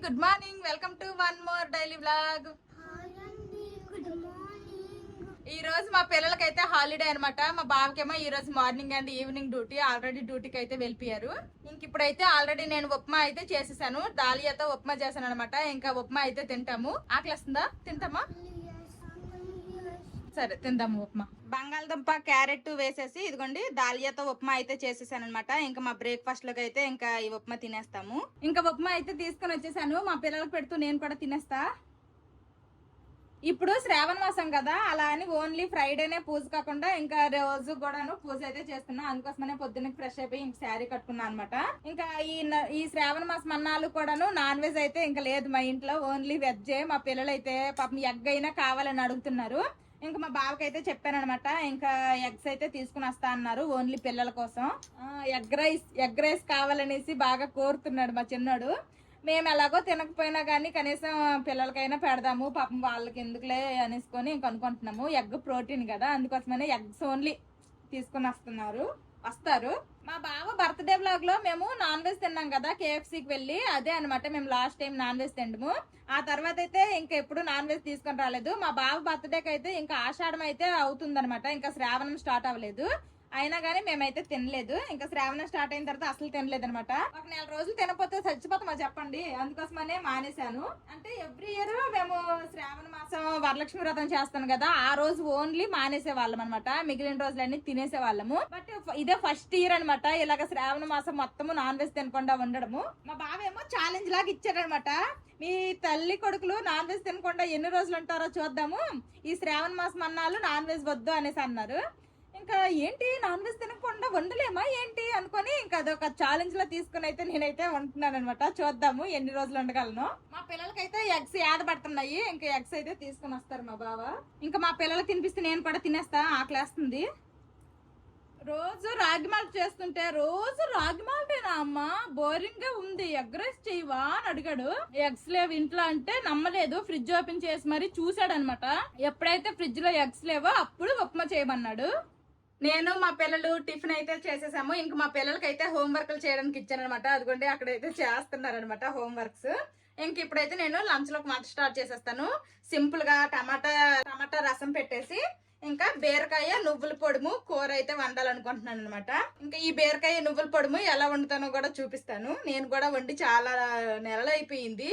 Good morning. Welcome to one more daily vlog. ఈ రోజు మా పిల్లలకైతే హాలిడే అనమాట. మా బావకేమో ఈ రోజు morning and evening duty. Already డ్యూటీకి అయితే వెళ్ళిపోయారు. ఇప్పుడైతే ఆల్రెడీ నేను ఉప్మా అయితే చేసేసాను. దాలియాతో ఉప్మా చేశాను అనమాట. ఇంకా ఉప్మా అయితే తింటాము. ఆకలిస్తుందా? తింటామా? సరే తిందాము ఉప్మా. బంగాళదుంప క్యారెట్ వేసేసి ఇదిగోండి దాలియాతో ఉప్మా అయితే చేసేసాను అనమాట. ఇంకా మా బ్రేక్ఫాస్ట్ లోకి అయితే ఇంకా ఈ ఉప్మా తినేస్తాము. ఇంకా ఉప్మా అయితే తీసుకొని వచ్చేసాను. మా పిల్లలకు పెడుతూ నేను కూడా తినేస్తా. ఇప్పుడు శ్రావణ మాసం కదా, అలా అని ఓన్లీ ఫ్రైడేనే పూజ కాకుండా ఇంకా రోజు కూడాను పూజ అయితే చేస్తున్నా. అందుకోసమనే పొద్దున్న ఫ్రెష్ అయిపోయి ఇంక శారీ కట్టుకున్నా అనమాట. ఇంకా ఈ శ్రావణ మాసం అన్నాలు కూడాను నాన్ వెజ్ అయితే ఇంకా లేదు మా ఇంట్లో, ఓన్లీ వెజ్. మా పిల్లలు అయితే పాపం ఎగ్ అయినా కావాలని అడుగుతున్నారు. ఇంకా మా బావకి అయితే చెప్పాను అనమాట, ఇంకా ఎగ్స్ అయితే తీసుకుని వస్తా అన్నారు ఓన్లీ పిల్లల కోసం. ఎగ్ రైస్ కావాలనేసి బాగా కోరుతున్నాడు మా చిన్నోడు. మేము ఎలాగో తినకపోయినా కానీ కనీసం పిల్లలకైనా పెడదాము, పాపం వాళ్ళకి ఎందుకులే అనేసుకొని ఇంక అనుకుంటున్నాము. ఎగ్ ప్రోటీన్ కదా, అందుకోసమనే ఎగ్స్ ఓన్లీ తీసుకుని వస్తారు. మా బావ బర్త్డే వ్లాగ్ లో మేము నాన్ వెజ్ తిన్నాం కదా కేఎఫ్సీకి వెళ్ళి, అదే అనమాట మేము లాస్ట్ టైం నాన్ వెజ్ తిండము. ఆ తర్వాత అయితే ఇంకా ఎప్పుడు నాన్ వెజ్ తీసుకొని రాలేదు. మా బావ బర్త్డేకి అయితే ఇంకా ఆషాఢం అయితే అవుతుందనమాట, ఇంకా శ్రావణం స్టార్ట్ అవ్వలేదు. అయినా కానీ మేమైతే తినలేదు. ఇంకా శ్రావణం స్టార్ట్ అయిన తర్వాత అసలు తినలేదు అనమాట. ఒక 4 రోజులు తినకపోతే చచ్చిపోతామా చెప్పండి, అందుకోసమనే మానేశాను. అంటే ఎవ్రీ ఇయర్ మేము శ్రావణ మాసం వరలక్ష్మి వ్రతం చేస్తాను కదా, ఆ రోజు ఓన్లీ మానేసే వాళ్ళం అనమాట. మిగిలిన రోజులన్నీ తినేసే వాళ్ళము. బట్ ఇదే ఫస్ట్ ఇయర్ అనమాట ఇలాగ శ్రావణ మాసం మొత్తము నాన్ వెజ్ తినకుండా ఉండడము. మా బావేమో ఛాలెంజ్ లాగా ఇచ్చారనమాట, మీ తల్లి కొడుకులు నాన్ వెజ్ తినకుండా ఎన్ని రోజులు ఉంటారో చూద్దాము, ఈ శ్రావణ మాసం అన్నాలు నాన్ వెజ్ వద్దు అనేసి అన్నారు. ఇంకా ఏంటి నాన్ వెజ్ తినకుండా వండలేమా ఏంటి అనుకొని ఇంకా అదొక ఛాలెంజ్ లో తీసుకుని అయితే నేనైతే వండుతున్నాను అనమాట. చూద్దాము ఎన్ని రోజులు వండగలను. మా పిల్లలకైతే ఎగ్స్ యాడ్ పడుతున్నాయి. ఇంకా ఎగ్స్ అయితే తీసుకుని వస్తారు మా బావ. ఇంకా మా పిల్లలు తినిపిస్తే నేను కూడా తినేస్తా, ఆకలేస్తుంది. రోజు రాగి మాల్ట్ చేస్తుంటే రోజు రాగి మాల్టేనా అమ్మా, బోరింగ్ గా ఉంది, ఎగ్ రైస్ చేయవా అని అడిగాడు. ఎగ్స్ లేవు ఇంట్లో అంటే నమ్మలేదు. ఫ్రిడ్జ్ ఓపెన్ చేసి మరి చూసాడు అనమాట. ఎప్పుడైతే ఫ్రిడ్జ్ లో ఎగ్స్ లేవో అప్పుడు ఉప్మా చేయమన్నాడు. నేను మా పిల్లలు టిఫిన్ అయితే చేసేసాము. ఇంక మా పిల్లలకి అయితే హోంవర్క్లు చేయడానికి ఇచ్చాను అనమాట. అదిగోండి అక్కడైతే చేస్తున్నారనమాట హోంవర్క్స్. ఇంక ఇప్పుడైతే నేను లంచ్ లోకి మాట స్టార్ట్ చేసేస్తాను. సింపుల్ గా టమాటా రసం పెట్టేసి ఇంకా బీరకాయ నువ్వుల పొడుము కూర అయితే వండాలనుకుంటున్నాను అనమాట. ఇంకా ఈ బీరకాయ నువ్వుల పొడుము ఎలా వండుతానో కూడా చూపిస్తాను. నేను కూడా వండి చాలా నెలలు అయిపోయింది.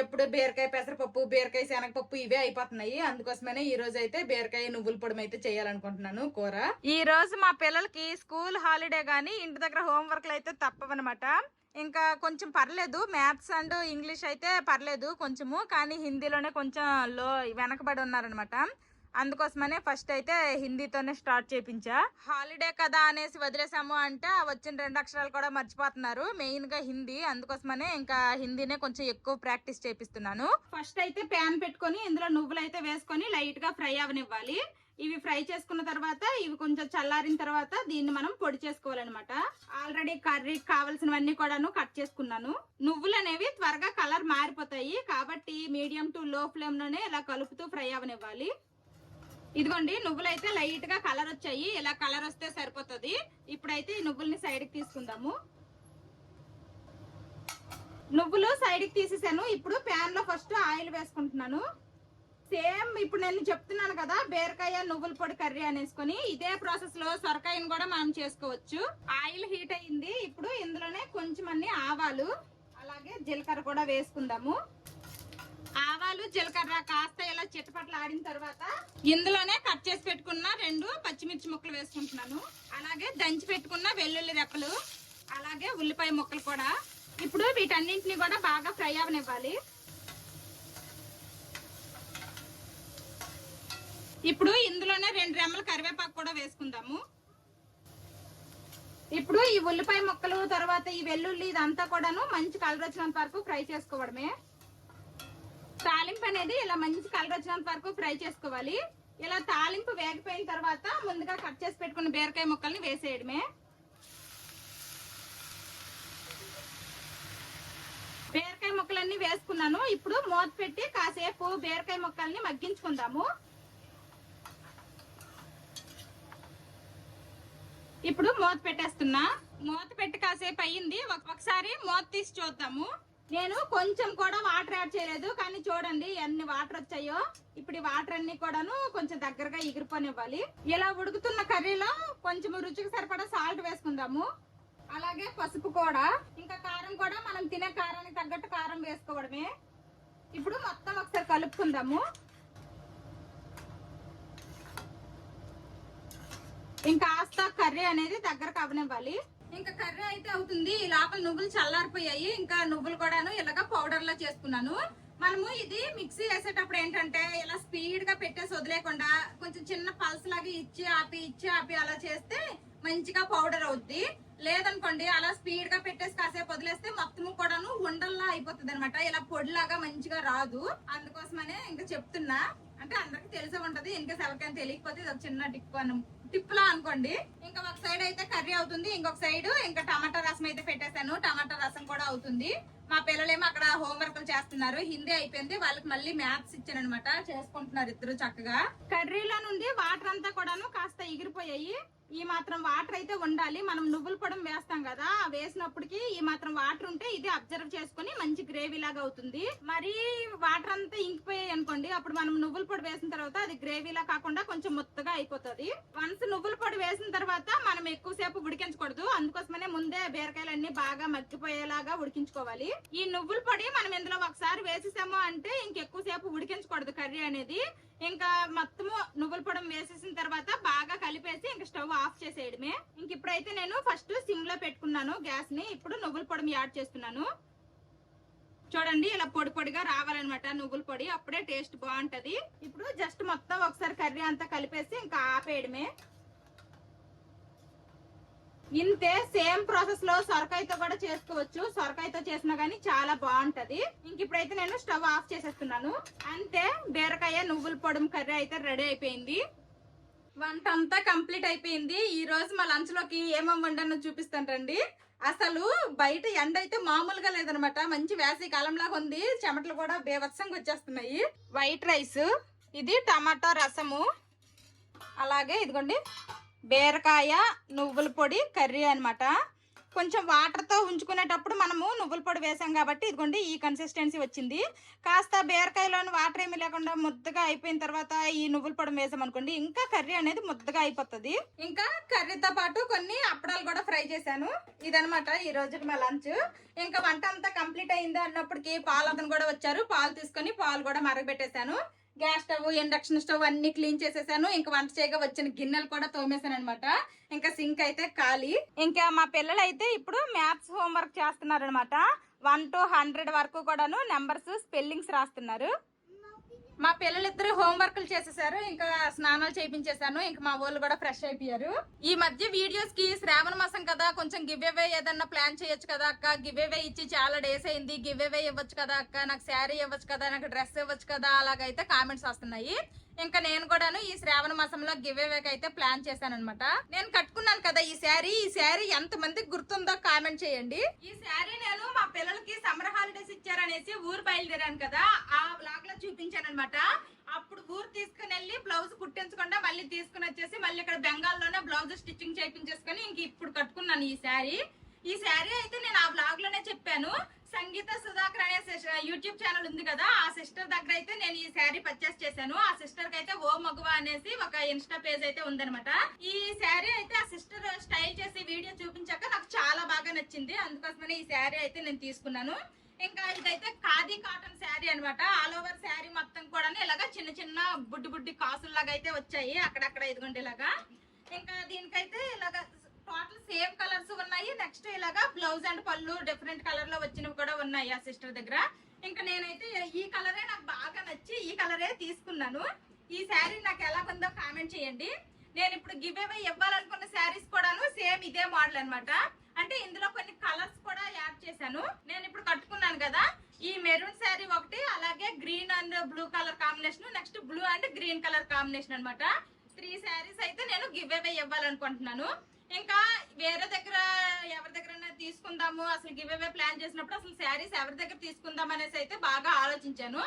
ఎప్పుడు బీరకాయ పెసరపప్పు, బీరకాయ శనగపప్పు ఇవే అయిపోతున్నాయి. అందుకోసమనే ఈ రోజు అయితే బీరకాయ నువ్వుల పొడుము అయితే చేయాలనుకుంటున్నాను కూర. ఈ రోజు మా పిల్లలకి స్కూల్ హాలిడే గానీ ఇంటి దగ్గర హోంవర్క్లు అయితే తప్పవన్నమాట. ఇంకా కొంచెం పర్లేదు, మ్యాథ్స్ అండ్ ఇంగ్లీష్ అయితే పర్లేదు కొంచెము, కానీ హిందీలోనే కొంచెం వెనకబడి ఉన్నారనమాట. అందుకోసమనే ఫస్ట్ అయితే హిందీతోనే స్టార్ట్ చేయించా. హాలిడే కదా అనేసి వదిలేసాము అంటే వచ్చిన 2 అక్షరాలు కూడా మర్చిపోతున్నారు, మెయిన్ గా హిందీ. అందుకోసమనే ఇంకా హిందీనే కొంచెం ఎక్కువ ప్రాక్టీస్ చేపిస్తున్నాను. ఫస్ట్ అయితే ప్యాన్ పెట్టుకొని ఇందులో నువ్వులు అయితే వేసుకొని లైట్ గా ఫ్రై అవనివ్వాలి. ఇవి ఫ్రై చేసుకున్న తర్వాత ఇవి కొంచెం చల్లారిన తర్వాత దీన్ని మనం పొడి చేసుకోవాలన్నమాట. ఆల్రెడీ కర్రీకి కావాల్సినవన్నీ కూడాను కట్ చేసుకున్నాను. నువ్వులు అనేవి త్వరగా కలర్ మారిపోతాయి కాబట్టి మీడియం టు లో ఫ్లేమ్ లోనే ఇలా కలుపుతూ ఫ్రై అవనివ్వాలి. ఇదిగోండి నువ్వులు అయితే లైట్ గా కలర్ వచ్చాయి, ఇలా కలర్ వస్తే సరిపోతుంది. ఇప్పుడైతే ఈ నువ్వుల్ని సైడ్ కి తీసుకుందాము. నువ్వులు సైడ్ కి తీసేసాను. ఇప్పుడు ప్యాన్ లో ఫస్ట్ ఆయిల్ వేసుకుంటున్నాను. సేమ్ ఇప్పుడు నేను చెప్తున్నాను కదా బీరకాయ నువ్వుల పొడి కర్రీ అనేసుకొని, ఇదే ప్రాసెస్ లో సొరకాయని కూడా మనం చేసుకోవచ్చు. ఆయిల్ హీట్ అయింది. ఇప్పుడు ఇందులోనే కొంచెం అన్ని ఆవాలు అలాగే జీలకర్ర కూడా వేసుకుందాము. ఆవాలు జీలకర్ర కాస్త ఇలా చిట్టపట్లు ఆడిన తర్వాత ఇందులోనే కట్ చేసి పెట్టుకున్న 2 పచ్చిమిర్చి ముక్కలు వేసుకుంటున్నాను. అలాగే దంచి పెట్టుకున్న వెల్లుల్లి రెప్పలు అలాగే ఉల్లిపాయ ముక్కలు కూడా. ఇప్పుడు వీటన్నింటినీ కూడా బాగా ఫ్రై అవనివ్వాలి. ఇప్పుడు ఇందులోనే 2 రెమ్మల కరివేపాకు కూడా వేసుకుందాము. ఇప్పుడు ఈ ఉల్లిపాయ ముక్కలు తర్వాత ఈ వెల్లుల్లి ఇదంతా కూడాను మంచి కలర్ వచ్చినంత వరకు ఫ్రై చేసుకోవడమే. తాలింపు అనేది ఇలా మంచి కలర్ వచ్చినంత వరకు ఫ్రై చేసుకోవాలి. ఇలా తాలింపు వేగిపోయిన తర్వాత ముందుగా కట్ చేసి పెట్టుకున్న బీరకాయ ముక్కల్ని వేసేయడమే. బీరకాయ ముక్కలన్నీ వేసుకున్నాను. ఇప్పుడు మూత పెట్టి కాసేపు బీరకాయ ముక్కల్ని మగ్గించుకుందాము. ఇప్పుడు మూత పెట్టేస్తున్నా. మూత పెట్టి కాసేపు అయ్యింది, ఒకసారి మూత తీసి చూద్దాము. నేను కొంచెం కూడా వాటర్ యాడ్ చేయలేదు, కానీ చూడండి ఎన్ని వాటర్ వచ్చాయో. ఇప్పుడు ఈ వాటర్ అన్ని కూడాను కొంచెం దగ్గరగా ఎగిరిపోనివ్వాలి. ఇలా ఉడుకుతున్న కర్రీలో కొంచెం రుచికి సరిపడా సాల్ట్ వేసుకుందాము. అలాగే పసుపు కూడా, ఇంకా కారం కూడా మనం తినే కారానికి తగ్గట్టు కారం వేసుకోవడమే. ఇప్పుడు మొత్తం ఒకసారి కలుపుకుందాము. ఇంకా కాస్త కర్రీ అనేది దగ్గరకు అవనివ్వాలి. ఇంకా కర్రీ అయితే అవుతుంది. ఈ లోపల నువ్వులు చల్లారిపోయాయి. ఇంకా నువ్వులు కూడాను ఇలాగా పౌడర్ లా చేసుకున్నాను. మనము ఇది మిక్సీ వేసేటప్పుడు ఏంటంటే ఇలా స్పీడ్ గా పెట్టేసి వదిలేకుండా కొంచెం చిన్న పల్స్ లాగా ఇచ్చి ఆపి అలా చేస్తే మంచిగా పౌడర్ అవుద్ది. లేదనుకోండి అలా స్పీడ్ గా పెట్టేసి కాసేపు వదిలేస్తే మొత్తము కూడాను ఉండల్లా అయిపోతుంది అనమాట. ఇలా పొడిలాగా మంచిగా రాదు. అందుకోసమనే ఇంకా చెప్తున్నా, అంటే అందరికి తెలిసే ఉంటది. ఇంకా ఎవరికైనా తెలియకపోతే ఇది ఒక చిన్న టిప్ లా అనుకోండి. ఇంకా ఒక సైడ్ అయితే కర్రీ అవుతుంది, ఇంకొక సైడ్ ఇంకా టమాటా రసం అయితే పెట్టేశాను. టమాటా రసం కూడా అవుతుంది. మా పిల్లలేమో అక్కడ హోంవర్క్ చేస్తున్నారు. హిందీ అయిపోయింది, వాళ్ళకి మళ్ళీ మ్యాథ్స్ ఇచ్చాను అనమాట. చేసుకుంటున్నారు ఇద్దరు చక్కగా. కర్రీలో నుండి వాటర్ అంతా కూడాను కాస్త ఎగిరిపోయాయి. ఈ మాత్రం వాటర్ అయితే ఉండాలి. మనం నువ్వుల పొడి వేస్తాం కదా, వేసినప్పటికి ఈ మాత్రం వాటర్ ఉంటే ఇది అబ్జర్వ్ చేసుకుని మంచి గ్రేవీ లాగా అవుతుంది. మరి వాటర్ అంతా ఇంకిపోయాయి అనుకోండి, అప్పుడు మనం నువ్వుల పొడి వేసిన తర్వాత అది గ్రేవీలా కాకుండా కొంచెం ముద్దగా అయిపోతుంది. వన్స్ నువ్వుల పొడి వేసిన తర్వాత మనం ఎక్కువసేపు ఉడికించకూడదు. అందుకోసమనే ముందే బీరకాయలన్నీ బాగా మగ్గిపోయేలాగా ఉడికించుకోవాలి. ఈ నువ్వుల పొడి మనం ఇందులో ఒకసారి వేసేసాము అంటే ఇంకెక్కువసేపు ఉడికించకూడదు కర్రీ అనేది. ఇంకా మొత్తము నువ్వుల పొడి వేసేసిన తర్వాత బాగా కలిపేసి ఇంకా స్టవ్ ఆఫ్ చేసేయడమే. ఇంక ఇప్పుడైతే నేను ఫస్ట్ సిమ్ లో పెట్టుకున్నాను గ్యాస్ ని. ఇప్పుడు నువ్వుల పొడి యాడ్ చేస్తున్నాను. చూడండి ఇలా పొడి పొడిగా రావాలన్నమాట నువ్వుల పొడి, అప్పుడే టేస్ట్ బాగుంటది. ఇప్పుడు జస్ట్ మొత్తం ఒకసారి కర్రీ అంతా కలిపేసి ఇంకా ఆపేయడమే. ఇంతే సేమ్ ప్రాసెస్ లో సొరకాయతో కూడా చేసుకోవచ్చు. సొరకాయతో చేసినా గానీ చాలా బాగుంటది. ఇంక ఇప్పుడైతే నేను స్టవ్ ఆఫ్ చేసేస్తున్నాను. అంతే, బీరకాయ నువ్వుల పొడి కర్రీ అయితే రెడీ అయిపోయింది. వంట అంతా కంప్లీట్ అయిపోయింది. ఈ రోజు మా లంచ్ లోకి ఏమేమి వండానో చూపిస్తాను రండి. అసలు బయట ఎండ అయితే మామూలుగా లేదనమాట. మంచి వేసవి కాలం లాగా ఉంది. చెమటలు కూడా బేవత్సంగా వచ్చేస్తున్నాయి. వైట్ రైస్, ఇది టమాటా రసము, అలాగే ఇదిగోండి బీరకాయ నువ్వుల పొడి కర్రీ అనమాట. కొంచెం వాటర్తో ఉంచుకునేటప్పుడు మనము నువ్వుల పొడి వేసాం కాబట్టి ఇదిగోండి ఈ కన్సిస్టెన్సీ వచ్చింది. కాస్త బీరకాయలోని వాటర్ ఏమీ లేకుండా ముద్దగా అయిపోయిన తర్వాత ఈ నువ్వుల పొడి వేసాం అనుకోండి, ఇంకా కర్రీ అనేది ముద్దగా అయిపోతుంది. ఇంకా కర్రీతో పాటు కొన్ని అప్పడాలు కూడా ఫ్రై చేశాను. ఇదనమాట ఈ రోజుకి మా లంచ్. ఇంకా వంట అంతా కంప్లీట్ అయింది అన్నప్పటికీ పాలు అతను కూడా వచ్చారు. పాలు తీసుకొని పాలు కూడా మరగబెట్టేశాను. గ్యాస్ స్టవ్, ఇండక్షన్ స్టవ్ అన్ని క్లీన్ చేసేసాను. ఇంకా వంట చేయగా వచ్చిన గిన్నెలు కూడా తోమేశాను అనమాట. ఇంకా సింక్ అయితే ఖాళీ. ఇంకా మా పిల్లలు అయితే ఇప్పుడు మ్యాథ్స్ హోంవర్క్ చేస్తున్నారు అనమాట. 1 to 100 వరకు కూడాను నెంబర్స్ స్పెల్లింగ్స్ రాస్తున్నారు. మా పిల్లలిద్దరు హోంవర్క్లు చేసేసారు. ఇంకా స్నానాలు చేయించేసాను. ఇంకా మా వాళ్ళు కూడా ఫ్రెష్ అయిపోయారు. ఈ మధ్య వీడియోస్ కి శ్రావణ మాసం కదా, కొంచెం గివ్ అవే ఏదన్నా ప్లాన్ చేయొచ్చు కదా అక్క, గివ్ అవే ఇచ్చి చాలా డేస్ అయింది, గివ్ అవే ఇవ్వచ్చు కదా అక్క, నాకు శారీ ఇవ్వచ్చు కదా, నాకు డ్రెస్ ఇవ్వచ్చు కదా, అలాగైతే కామెంట్స్ వస్తున్నాయి. ఇంకా నేను కూడాను ఈ శ్రావణ మాసంలో గివ్ అవేకి అయితే ప్లాన్ చేశాను అనమాట. నేను కట్టుకున్నాను కదా ఈ శారీ ఎంత మందికి గుర్తుందో కామెంట్ చేయండి. ఈ శారీ నేను మా పిల్లలకి సమ్మర్ హాలిడేస్ ఇచ్చారనేసి ఊరు బయలుదేరాను కదా, ఆ బ్లాగ్ లో చూపించాను అనమాట. అప్పుడు ఊరు తీసుకుని వెళ్ళి బ్లౌజ్ కుట్టించకుండా మళ్ళీ తీసుకుని వచ్చేసి మళ్ళీ ఇక్కడ బెంగాల్లోనే బ్లౌజ్ స్టిచ్చింగ్ చేయించేసుకుని ఇంక ఇప్పుడు కట్టుకున్నాను ఈ శారీ అయితే నేను ఆ బ్లాగ్ లోనే చెప్పాను. సంగీత సుధాకర్ అనే యూట్యూబ్ ఛానల్ ఉంది కదా, ఆ సిస్టర్ దగ్గర అయితే నేను ఈ శారీ పర్చేస్ చేశాను. ఆ సిస్టర్ కి అయితే ఓ మగువ అనేసి ఒక ఇన్స్టా పేజ్ అయితే ఉందనమాట. ఈ శారీ అయితే ఆ సిస్టర్ స్టైల్ చేసి వీడియో చూపించాక నాకు చాలా బాగా నచ్చింది. అందుకోసమనే ఈ శారీ అయితే నేను తీసుకున్నాను. ఇంకా ఇదైతే ఖాదీ కాటన్ శారీ అనమాట. ఆల్ ఓవర్ శారీ మొత్తం కూడా ఇలాగా చిన్న చిన్న బుడ్డి కాసుల్లాగా అయితే వచ్చాయి అక్కడక్కడ, ఇదిగోండి ఇలాగా. ఇంకా దీనికైతే ఇలాగా టోటల్ సేమ్ కలర్స్ ఉన్నాయి. నెక్స్ట్ ఇలాగా బ్లౌజ్ అండ్ పళ్ళు డిఫరెంట్ కలర్ లో వచ్చినవి కూడా ఉన్నాయి ఆ సిస్టర్ దగ్గర. ఇంకా నేనైతే ఈ కలరే నాకు బాగా నచ్చి ఈ కలరే తీసుకున్నాను. ఈ శారీ నాకు ఎలా ఉందో కామెంట్ చేయండి. నేను ఇప్పుడు గివ్ అవే ఇవ్వాలనుకున్న శారీస్ కూడాను సేమ్ ఇదే మోడల్ అనమాట. అంటే ఇందులో కొన్ని కలర్స్ కూడా యాడ్ చేశాను. నేను ఇప్పుడు కట్టుకున్నాను కదా, ఈ మెరూన్ శారీ ఒకటి, అలాగే green and blue colour combination, next blue and green colour combination అనమాట. 3 శారీస్ అయితే నేను గివ్ అవే ఇవ్వాలనుకుంటున్నాను. ఇంకా వేరే దగ్గర ఎవరి దగ్గర తీసుకుందాము, అసలు గివ్ అవే ప్లాన్ చేసినప్పుడు అసలు శారీస్ ఎవరి దగ్గర తీసుకుందాం అనేసి అయితే బాగా ఆలోచించాను.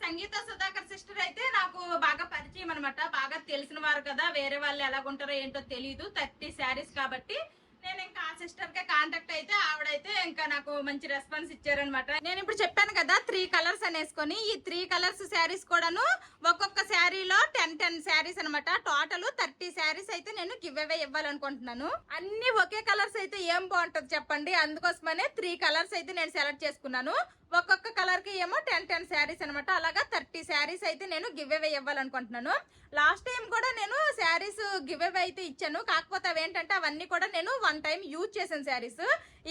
సంగీత సుధాకర్ సిస్టర్ అయితే నాకు బాగా పరిచయం అనమాట. బాగా తెలిసిన వారు కదా, వేరే వాళ్ళు ఎలాగుంటారో ఏంటో తెలియదు. 30 శారీస్ కాబట్టి నేను ఇంకా ఆ సిస్టర్ కే కాంటాక్ట్ అయితే ఆవిడైతే ఇంకా నాకు మంచి రెస్పాన్స్ ఇచ్చారనమాట. నేను ఇప్పుడు చెప్పాను కదా 3 కలర్స్ అనేసుకొని, ఈ 3 కలర్స్ శారీస్ కూడాను ఒక్కొక్క శారీలో 10 శారీస్ అనమాట. టోటల్ 30 శారీస్ అయితే నేను గివ్ అవే ఇవ్వాలనుకుంటున్నాను. అన్ని ఒకే కలర్స్ అయితే ఏం బాగుంటది చెప్పండి, అందుకోసమనే 3 కలర్స్ అయితే నేను సెలెక్ట్ చేసుకున్నాను. ఒక్కొక్క కలర్ కి ఏమో 10 శారీస్ అనమాట. అలాగా 30 శారీస్ అయితే నేను గివ్ అవే ఇవ్వాలనుకుంటున్నాను. లాస్ట్ టైం కూడా నేను శారీస్ గివ్ అవే అయితే ఇచ్చాను, కాకపోతే అవేంటంటే అవన్నీ కూడా నేను 1 టైం యూజ్ చేసిన శారీస్.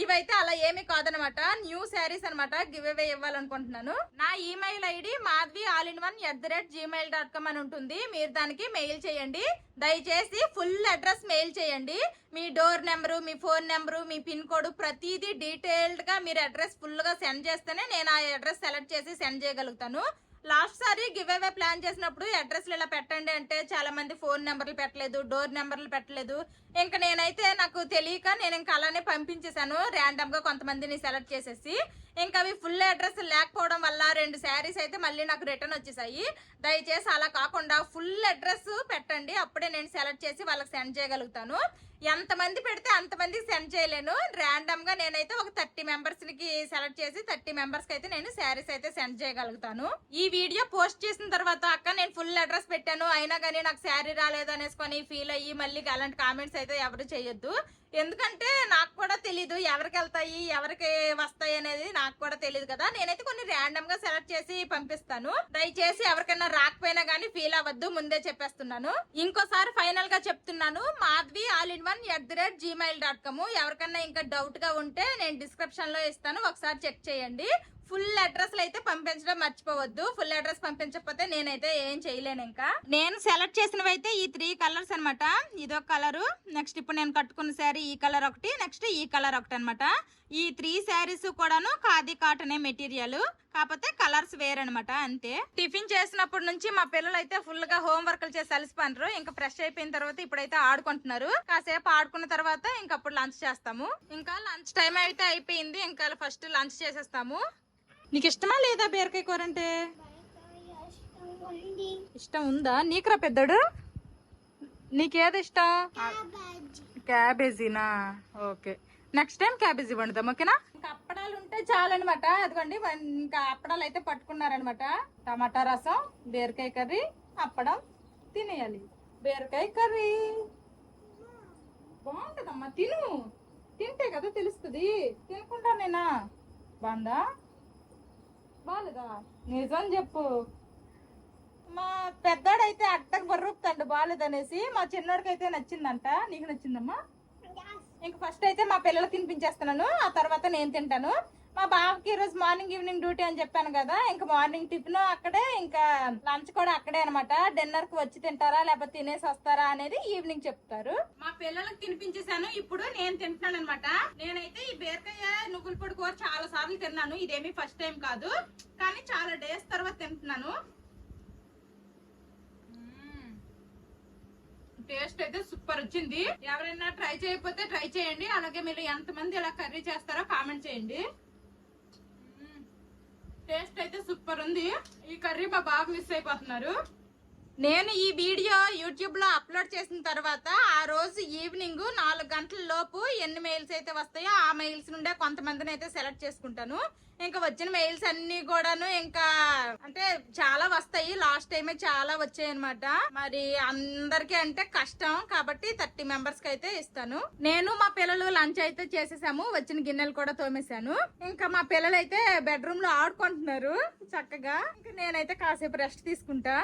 ఇవైతే అలా ఏమీ కాదనమాట, న్యూ శారీస్ అనమాట గివ్ అవే ఇవ్వాలనుకుంటున్నాను. నా ఈమెయిల్ ఐడి madhvi@gmail.com అని ఉంటుంది. మీరు దానికి మెయిల్ చేయండి. దయచేసి ఫుల్ అడ్రస్ మెయిల్ చేయండి. మీ డోర్ నెంబరు, మీ ఫోన్ నెంబరు, మీ పిన్ కోడ్ ప్రతిదీ డీటెయిల్డ్ గా మీరు అడ్రస్ ఫుల్ గా సెండ్ చేస్తేనే నేను ఆ అడ్రస్ సెలెక్ట్ చేసి సెండ్ చేయగలుగుతాను. లాస్ట్ సారి గివ్ అవే ప్లాన్ చేసినప్పుడు అడ్రస్లు ఇలా పెట్టండి అంటే చాలా మంది ఫోన్ నెంబర్లు పెట్టలేదు, డోర్ నెంబర్లు పెట్టలేదు. ఇంకా నేనైతే నాకు తెలియక నేను ఇంకా అలానే పంపించేశాను ర్యాండమ్ గా కొంతమందిని సెలెక్ట్ చేసేసి. ఇంకా అవి ఫుల్ అడ్రస్ లేకపోవడం వల్ల 2 శారీస్ అయితే మళ్ళీ నాకు రిటర్న్ వచ్చేసాయి. దయచేసి అలా కాకుండా ఫుల్ అడ్రస్ పెట్టండి, అప్పుడే నేను సెలెక్ట్ చేసి వాళ్ళకి సెండ్ చేయగలుగుతాను. ఎంతమంది పెడితే అంతమందికి సెండ్ చేయలేను. ర్యాండమ్ గా నేనైతే ఒక 30 మెంబర్స్ కి సెలెక్ట్ చేసి 30 మెంబర్స్ కి అయితే నేను శారీస్ అయితే సెండ్ చేయగలుగుతాను. ఈ వీడియో పోస్ట్ చేసిన తర్వాత అక్క నేను ఫుల్ అడ్రస్ పెట్టాను అయినా కానీ నాకు శారీ రాలేదు అనేసుకొని ఫీల్ అయ్యి మళ్ళీ అలాంటి కామెంట్స్ అయితే ఎవరు చేయొద్దు. ఎందుకంటే నాకు కూడా తెలీదు ఎవరికి వెళ్తాయి ఎవరికి వస్తాయి అనేది, నాకు కూడా తెలియదు కదా. నేనైతే కొన్ని ర్యాండమ్ గా సెలెక్ట్ చేసి పంపిస్తాను. దయచేసి ఎవరికైనా రాకపోయినా గానీ ఫీల్ అవ్వద్దు, ముందే చెప్పేస్తున్నాను. ఇంకోసారి ఫైనల్ గా చెప్తున్నాను, madhvi@gmail.com. ఎవరికన్నా ఇంకా డౌట్ గా ఉంటే నేను డిస్క్రిప్షన్ లో ఇస్తాను, ఒకసారి చెక్ చేయండి. ఫుల్ అడ్రస్ అయితే పంపించడం మర్చిపోవద్దు. ఫుల్ అడ్రస్ పంపించకపోతే నేనైతే ఏం చేయలేను. ఇంకా నేను సెలెక్ట్ చేసినవి అయితే ఈ 3 కలర్స్ అనమాట. ఇదొక కలరు, నెక్స్ట్ ఇప్పుడు నేను కట్టుకున్న శారీ ఈ కలర్ ఒకటి, నెక్స్ట్ ఈ కలర్ ఒకటి అనమాట. ఈ 3 శారీస్ కూడాను ఖాదీ కాటనే మెటీరియల్, కాకపోతే కలర్స్ వేరనమాట అంతే. టిఫిన్ చేసినప్పటి నుంచి మా పిల్లలు అయితే ఫుల్ గా హోమ్ వర్క్లు చేసి అలసిపోయినారు. ఇంకా ఫ్రెష్ అయిపోయిన తర్వాత ఇప్పుడైతే ఆడుకుంటున్నారు. కాసేపు ఆడుకున్న తర్వాత ఇంకప్పుడు లంచ్ చేస్తాము. ఇంకా లంచ్ టైం అయితే అయిపోయింది, ఇంకా ఫస్ట్ లంచ్ చేసేస్తాము. నీకు ఇష్టమా లేదా బీరకాయ కూర అంటే? ఇష్టం ఉందా నీకురా పెద్దడు? నీకేది ఇష్టం? క్యాబేజీనా? ఓకే, నెక్స్ట్ టైం క్యాబేజీ వండుదాం, ఓకేనా? ఇంకా అప్పడాలు ఉంటే చాలన్నమాట. అదిగోండి ఇంకా అప్పడాలు అయితే పట్టుకున్నారనమాట. టమాటా రసం, బీరకాయ కర్రీ, అప్పడం తినేయాలి. బీరకాయ కర్రీ బాగుంటదమ్మా, తిను, తింటే కదా తెలుస్తుంది. తినకుండా నేనా బాగుందా బాలేదా? నిజం చెప్పు. మా పెద్దోడైతే అట్టకు బర్రూపుతాడు బాలేదనేసి, మా చిన్నోడికి అయితే నచ్చిందంట. నీకు నచ్చిందమ్మా? ఇంక ఫస్ట్ అయితే మా పిల్లలు తినిపించేస్తున్నాను, ఆ తర్వాత నేను తింటాను. మా బాబుకి ఈరోజు మార్నింగ్ ఈవినింగ్ డ్యూటీ అని చెప్పాను కదా, ఇంకా మార్నింగ్ టిఫిన్ అక్కడే, ఇంకా లంచ్ కూడా అక్కడే అనమాట. డిన్నర్ కి వచ్చి తింటారా లేకపోతే తినేసి వస్తారా అనేది ఈవినింగ్ చెప్తారు. మా పిల్లలకు తినిపించేసాను, ఇప్పుడు నేను తింటున్నాను అనమాట. నేనైతే ఈ బీరకాయ నువ్వుల పొడి కూర చాలా సార్లు తిన్నాను, ఇదేమి ఫస్ట్ టైం కాదు, కానీ చాలా డేస్ తర్వాత తింటున్నాను. టేస్ట్ అయితే సూపర్ వచ్చింది. ఎవరైనా ట్రై చేయకపోతే ట్రై చేయండి. అలాగే మీరు ఎంతమంది ఇలా కర్రీ చేస్తారో కామెంట్ చేయండి. టేస్ట్ అయితే సూపర్ ఉంది. ఈ కర్రీ మా బాగా మిస్ అయిపోతున్నారు. నేను ఈ వీడియో యూట్యూబ్ లో అప్లోడ్ చేసిన తర్వాత ఆ రోజు ఈవినింగ్ 4 గంటల లోపు ఎన్ని మెయిల్స్ అయితే వస్తాయో ఆ మెయిల్స్ నుండే కొంతమందిని అయితే సెలెక్ట్ చేసుకుంటాను. ఇంకా వచ్చిన మెయిల్స్ అన్ని కూడాను ఇంకా అంటే చాలా వస్తాయి. లాస్ట్ టైమే చాలా వచ్చాయి అనమాట. మరి అందరికి అంటే కష్టం కాబట్టి 30 మెంబర్స్ కి అయితే ఇస్తాను. నేను మా పిల్లలు లంచ్ అయితే చేసేసాము, వచ్చిన గిన్నెలు కూడా తోమేశాను. ఇంకా మా పిల్లలు అయితే బెడ్రూమ్ లో ఆడుకుంటున్నారు చక్కగా. ఇంకా నేనైతే కాసేపు రెస్ట్ తీసుకుంటా.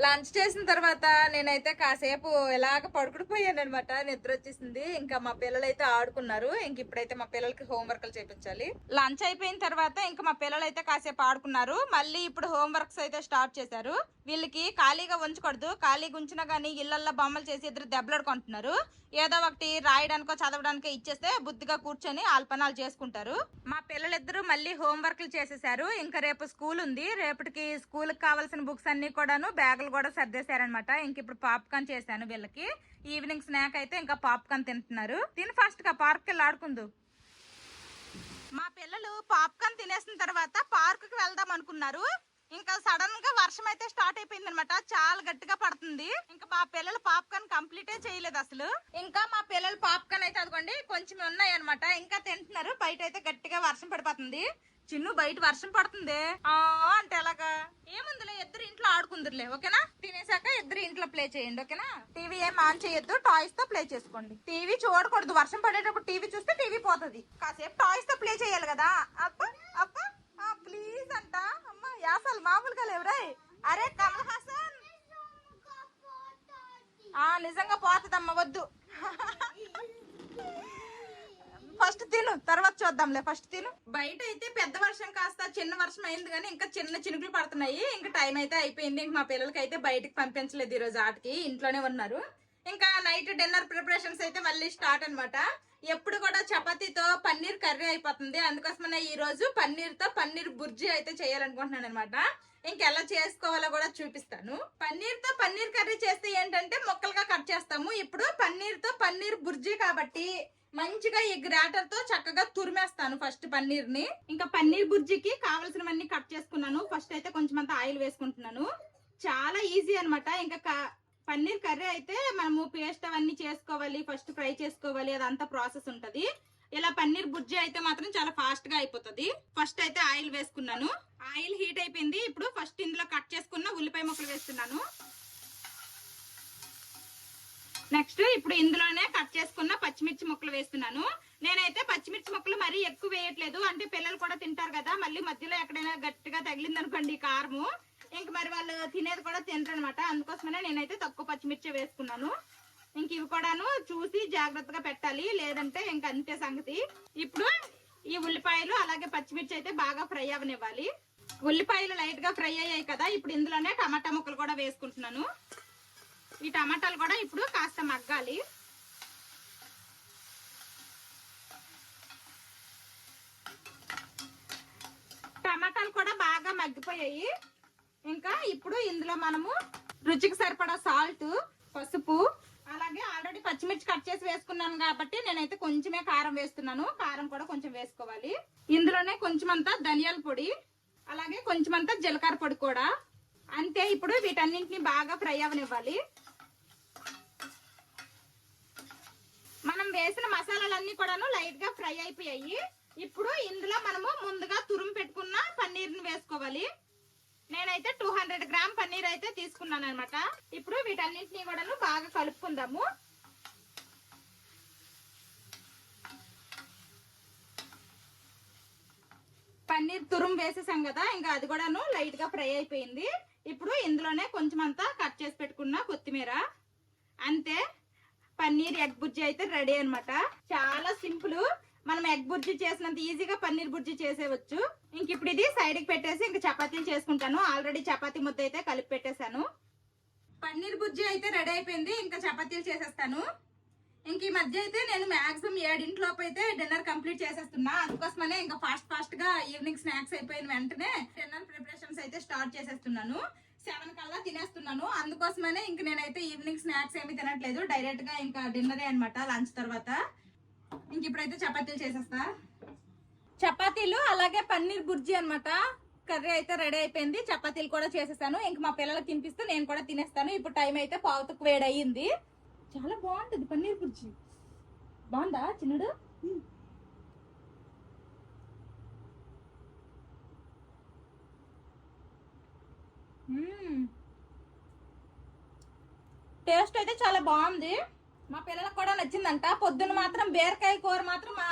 లంచ్ చేసిన తర్వాత నేనైతే కాసేపు ఎలాగ పడుకుడిపోయాను అనమాట, నిద్ర వచ్చేసింది. ఇంకా మా పిల్లలు అయితే ఆడుకున్నారు. ఇంక ఇప్పుడైతే మా పిల్లలకి హోంవర్క్లు చేయించాలి. లంచ్ అయిపోయిన తర్వాత ఇంకా మా పిల్లలు అయితే కాసేపు ఆడుకున్నారు. మళ్ళీ ఇప్పుడు హోంవర్క్స్ అయితే స్టార్ట్ చేశారు. వీళ్ళకి ఖాళీగా ఉంచకూడదు, ఖాళీగా ఉంచినా గానీ ఇళ్లల్లో బొమ్మలు చేసి ఇద్దరు దెబ్బలాడుకుంటున్నారు. ఏదో ఒకటి రాయడానికో చదవడానికో ఇచ్చేస్తే బుద్ధిగా కూర్చొని ఆల్పనాలు చేసుకుంటారు. మా పిల్లలిద్దరూ మళ్ళీ హోంవర్క్లు చేసేసారు. ఇంకా రేపు స్కూల్ ఉంది, రేపటికి స్కూల్ కి కావాల్సిన బుక్స్ అన్ని కూడాను బ్యాగులు కూడా సర్దేశారనమాట. ఇంక ఇప్పుడు పాప్కార్న్ చేశాను వీళ్ళకి. ఈవినింగ్ స్నాక్ అయితే ఇంకా పాప్కార్న్ తింటున్నారు. తిని ఫాస్ట్ గా పార్క్ వెళ్ళి ఆడుకుందు. మా పిల్లలు పాప్కార్న్ తినేసిన తర్వాత పార్క్ కి వెళ్దాం అనుకున్నారు. ఇంకా సడన్ గా వర్షం అయితే స్టార్ట్ అయిపోయింది అనమాట. చాలా గట్టిగా పడుతుంది. ఇంకా మా పిల్లలు పాప్కార్న్ కంప్లీటే చేయలేదు అసలు. ఇంకా మా పిల్లలు పాప్కార్న్ అయితే అదిగోండి కొంచెం ఉన్నాయి అనమాట, ఇంకా తింటున్నారు. బయట అయితే గట్టిగా వర్షం పడిపోతుంది. చిన్ను బయట వర్షం పడుతుంది అంటే ఎలాగా? ఏముందిలే, ఇద్దరు ఇంట్లో ఆడుకుందరులే, ఓకేనా? తినేసాక ఇద్దరు ఇంట్లో ప్లే చేయండి, ఓకేనా? టీవీ ఏం ఆన్ చేయొద్దు, టాయ్స్ తో ప్లే చేసుకోండి. టీవీ చూడకూడదు, వర్షం పడేటప్పుడు టీవీ చూస్తే టీవీ పోతుంది. కాసేపు టాయ్స్ తో ప్లే చేయాలి కదా. అబ్బా అబ్బా ప్లీజ్ అంట. అమ్మ యాసలు మామూలుగా లేవురాయ్. అరే కమల్ హాసన్, నిజంగా పోతుందమ్మా, వద్దు. ఫస్ట్ తిను, తర్వాత చూద్దాంలే. ఫస్ట్ తిను. బయట అయితే పెద్ద వర్షం కాస్త చిన్న వర్షం అయింది కానీ ఇంకా చిన్న చినుకులు పడుతున్నాయి. ఇంకా టైం అయితే అయిపోయింది. ఇంక మా పిల్లలకి అయితే బయటకి పంపించలేదు ఈ రోజు, ఆటకి ఇంట్లోనే ఉన్నారు. ఇంకా నైట్ డిన్నర్ ప్రిపరేషన్స్ అయితే మళ్ళీ స్టార్ట్ అనమాట. ఎప్పుడు కూడా చపాతీతో పన్నీర్ కర్రీ అయిపోతుంది. అందుకోసమనే ఈ రోజు పన్నీర్ తో పన్నీర్ బుర్జీ అయితే చేయాలనుకుంటున్నాను అనమాట. ఇంకెలా చేసుకోవాలో కూడా చూపిస్తాను. పన్నీర్ తో పన్నీర్ కర్రీ చేస్తే ఏంటంటే ముక్కలుగా కట్ చేస్తాము. ఇప్పుడు పన్నీర్ తో పన్నీర్ బుర్జీ కాబట్టి మంచిగా ఈ గ్రాటర్ తో చక్కగా తురిమేస్తాను ఫస్ట్ పన్నీర్ ని. ఇంకా పన్నీర్ బుర్జీకి కావాల్సినవన్నీ కట్ చేసుకున్నాను. ఫస్ట్ అయితే కొంచెం అంత ఆయిల్ వేసుకుంటున్నాను. చాలా ఈజీ అనమాట. ఇంకా పన్నీర్ కర్రీ అయితే మనము పేస్ట్ అవన్నీ చేసుకోవాలి, ఫస్ట్ ఫ్రై చేసుకోవాలి, అదంతా ప్రాసెస్ ఉంటది. ఇలా పన్నీర్ బుర్జీ అయితే మాత్రం చాలా ఫాస్ట్ గా అయిపోతుంది. ఫస్ట్ అయితే ఆయిల్ వేసుకున్నాను. ఆయిల్ హీట్ అయిపోయింది. ఇప్పుడు ఫస్ట్ ఇందులో కట్ చేసుకున్న ఉల్లిపాయ ముక్కలు వేస్తున్నాను. నెక్స్ట్ ఇప్పుడు ఇందులోనే కట్ చేసుకున్న పచ్చిమిర్చి ముక్కలు వేస్తున్నాను. నేనైతే పచ్చిమిర్చి ముక్కలు మరీ ఎక్కువ వేయట్లేదు, అంటే పిల్లలు కూడా తింటారు కదా. మళ్ళీ మధ్యలో ఎక్కడైనా గట్టిగా తగిలింది అనుకోండి కారము, ఇంక మరి వాళ్ళు తినేది కూడా తింటారు అనమాట. అందుకోసమనే నేనైతే తక్కువ పచ్చిమిర్చి వేసుకున్నాను. ఇంక ఇవి కూడాను చూసి జాగ్రత్తగా పెట్టాలి, లేదంటే ఇంక అంతే సంగతి. ఇప్పుడు ఈ ఉల్లిపాయలు అలాగే పచ్చిమిర్చి అయితే బాగా ఫ్రై అవనివ్వాలి. ఉల్లిపాయలు లైట్ గా ఫ్రై అయ్యాయి కదా, ఇప్పుడు ఇందులోనే టమాటా ముక్కలు కూడా వేసుకుంటున్నాను. ఈ టమాటాలు కూడా ఇప్పుడు కాస్త మగ్గాలి. టమాటాలు కూడా బాగా మగ్గిపోయాయి. ఇంకా ఇప్పుడు ఇందులో మనము రుచికి సరిపడా సాల్ట్, పసుపు, అలాగే ఆల్రెడీ పచ్చిమిర్చి కట్ చేసి వేసుకున్నాను కాబట్టి నేనైతే కొంచెమే కారం వేస్తున్నాను. కారం కూడా కొంచెం వేసుకోవాలి. ఇందులోనే కొంచెం అంతా ధనియాల పొడి, అలాగే కొంచెం అంతా జీలకర్ర పొడి కూడా. అంతే. ఇప్పుడు వీటన్నింటినీ బాగా ఫ్రై అవనివ్వాలి. మనం వేసిన మసాలాలన్నీ కూడాను లైట్ గా ఫ్రై అయిపోయాయి. ఇప్పుడు ఇందులో మనము ముందుగా తురుము పెట్టుకున్న పన్నీర్ ని వేసుకోవాలి. నేనైతే 200 గ్రామ్ పన్నీర్ అయితే తీసుకున్నాను అనమాట. ఇప్పుడు వీటన్నింటినీ కూడాను బాగా కలుపుకుందాము. పన్నీర్ తురుము వేసేసాం కదా, ఇంకా అది కూడాను లైట్ గా ఫ్రై అయిపోయింది. ఇప్పుడు ఇందులోనే కొంచెం అంతా కట్ చేసి పెట్టుకున్న కొత్తిమీర. అంతే, పన్నీర్ ఎగ్ బుర్జీ అయితే రెడీ అనమాట. చాలా సింపుల్. మనం ఎగ్ బుర్జీ చేసినంత ఈజీగా పన్నీర్ బుర్జీ చేసేవచ్చు. ఇంక ఇప్పుడు ఇది సైడ్ కి పెట్టేసి ఇంక చపాతీలు చేసుకుంటాను. ఆల్రెడీ చపాతీ ముద్ద అయితే కలిపి పెట్టేశాను. పన్నీర్ బుర్జీ అయితే రెడీ అయిపోయింది. ఇంకా చపాతీలు చేసేస్తాను. ఇంక ఈ మధ్య అయితే నేను మాక్సిమం 7 లోపు అయితే డిన్నర్ కంప్లీట్ చేసేస్తున్నా. అందుకోసమనే ఇంకా ఫాస్ట్ గా ఈవినింగ్ స్నాక్స్ అయిపోయిన వెంటనే డిన్నర్ ప్రిపరేషన్స్ అయితే స్టార్ట్ చేసేస్తున్నాను. 7 కల్లా తినేస్తున్నాను. అందుకోసమనే ఇంక నేనైతే ఈవినింగ్ స్నాక్స్ ఏమి తినట్లేదు, డైరెక్ట్ గా ఇంకా డిన్నరే అనమాట లంచ్ తర్వాత. ఇంక ఇప్పుడైతే చపాతీలు చేసేస్తా. చపాతీలు అలాగే పన్నీర్ బుర్జీ అనమాట. కర్రీ అయితే రెడీ అయిపోయింది. చపాతీలు కూడా చేసేసాను. ఇంక మా పిల్లలకు తినిపిస్తూ నేను కూడా తినేస్తాను. ఇప్పుడు టైం అయితే 1:15 వేడి అయ్యింది. చాలా బాగుంటుంది పన్నీర్ బుర్జీ. బాగుందా చిన్నుడు? టేస్ట్ అయితే చాలా బాగుంది. మా పిల్లలకు కూడా నచ్చిందంట. పొద్దున్న మాత్రం బీరకాయ కూర మాత్రం మా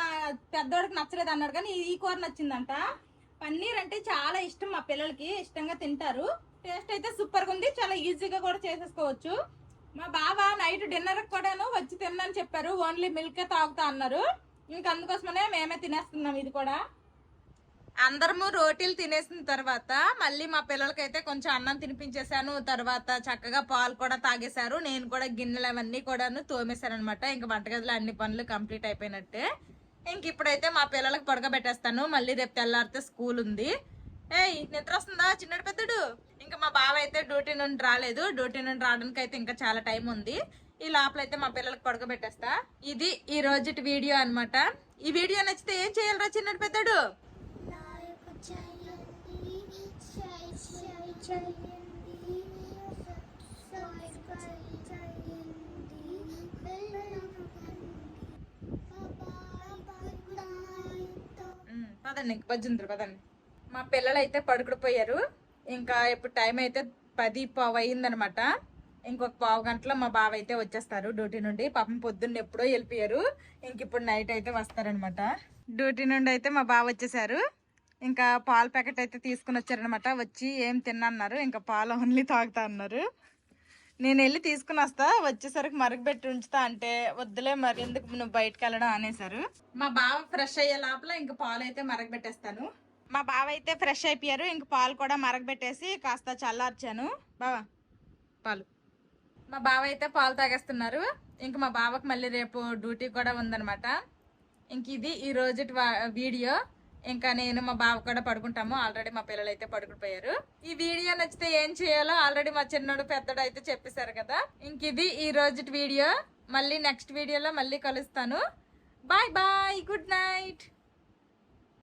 పెద్దోడికి నచ్చలేదు అన్నాడు, కానీ ఈ కూర నచ్చిందంట. పన్నీర్ అంటే చాలా ఇష్టం మా పిల్లలకి, ఇష్టంగా తింటారు. టేస్ట్ అయితే సూపర్ గా ఉంది. చాలా ఈజీగా కూడా చేసేసుకోవచ్చు. మా బావ నైట్ డిన్నర్ కూడాను వచ్చి తిన్నాను చెప్పారు. ఓన్లీ మిల్కే తాగుతా అన్నారు. ఇంక అందుకోసమనే మేమే తినేస్తున్నాం ఇది కూడా. అందరము రోటీలు తినేసిన తర్వాత మళ్ళీ మా పిల్లలకైతే కొంచెం అన్నం తినిపించేశాను. తర్వాత చక్కగా పాలు కూడా తాగేశారు. నేను కూడా గిన్నెలు అవన్నీ కూడాను తోమేశాను అనమాట. ఇంక వంటగదిలో అన్ని పనులు కంప్లీట్ అయిపోయినట్టే. ఇంక ఇప్పుడైతే మా పిల్లలకు పడకబెట్టేస్తాను. మళ్ళీ రేపు తెల్లారితే స్కూల్ ఉంది. ఏయ్ నిద్ర వస్తుందా చిన్నడు పెద్దడు? ఇంకా మా బావ అయితే డ్యూటీ నుండి రాలేదు. డ్యూటీ నుండి రావడానికి అయితే ఇంకా చాలా టైం ఉంది. ఈ లోపలైతే మా పిల్లలకు పడకబెట్టేస్తా. ఇది ఈ రోజుటి వీడియో అనమాట. ఈ వీడియో నచ్చితే ఏం చేయాలరా చిన్నడు పెద్దడు? పదండి ఇంక పజ్జుందరు పదండి. మా పిల్లలు అయితే పడుకుడిపోయారు. ఇంకా ఇప్పుడు టైం అయితే 10:15 అయిందనమాట. ఇంకొక పావు గంటలో మా బావ అయితే వచ్చేస్తారు డ్యూటీ నుండి. పాపం పొద్దున్న ఎప్పుడో వెళ్ళిపోయారు, ఇంక ఇప్పుడు నైట్ అయితే వస్తారనమాట. డ్యూటీ నుండి అయితే మా బావ వచ్చేసారు. ఇంకా పాల ప్యాకెట్ అయితే తీసుకుని వచ్చారనమాట. వచ్చి ఏం తిన్నన్నారు, ఇంకా పాలు ఓన్లీ తాగుతా అన్నారు. నేను వెళ్ళి తీసుకుని వస్తా, వచ్చేసరికి మరగబెట్టి ఉంచుతా అంటే వద్దులే మరి ఎందుకు నువ్వు బయటకు వెళ్ళడం అనేసారు. మా బావ ఫ్రెష్ అయ్యే లోపల ఇంక పాలు అయితే మరగబెట్టేస్తాను. మా బావ అయితే ఫ్రెష్ అయిపోయారు, ఇంక పాలు కూడా మరగబెట్టేసి కాస్త చల్లార్చాను. బావా పాలు. మా బావ అయితే పాలు తాగేస్తున్నారు. ఇంక మా బావకు మళ్ళీ రేపు డ్యూటీ కూడా ఉందనమాట. ఇంక ఇది ఈ రోజు వీడియో. ఇంకా నేను మా బావ కూడా పడుకుంటాము. ఆల్రెడీ మా పిల్లలు అయితే పడుకుపోయారు. ఈ వీడియో నచ్చితే ఏం చేయాలో ఆల్రెడీ మా చిన్నోడు పెద్దడు అయితే చెప్పేశారు కదా. ఇంక ఇది ఈ రోజు వీడియో. మళ్ళీ నెక్స్ట్ వీడియోలో మళ్ళీ కలుస్తాను. Bye bye, good night.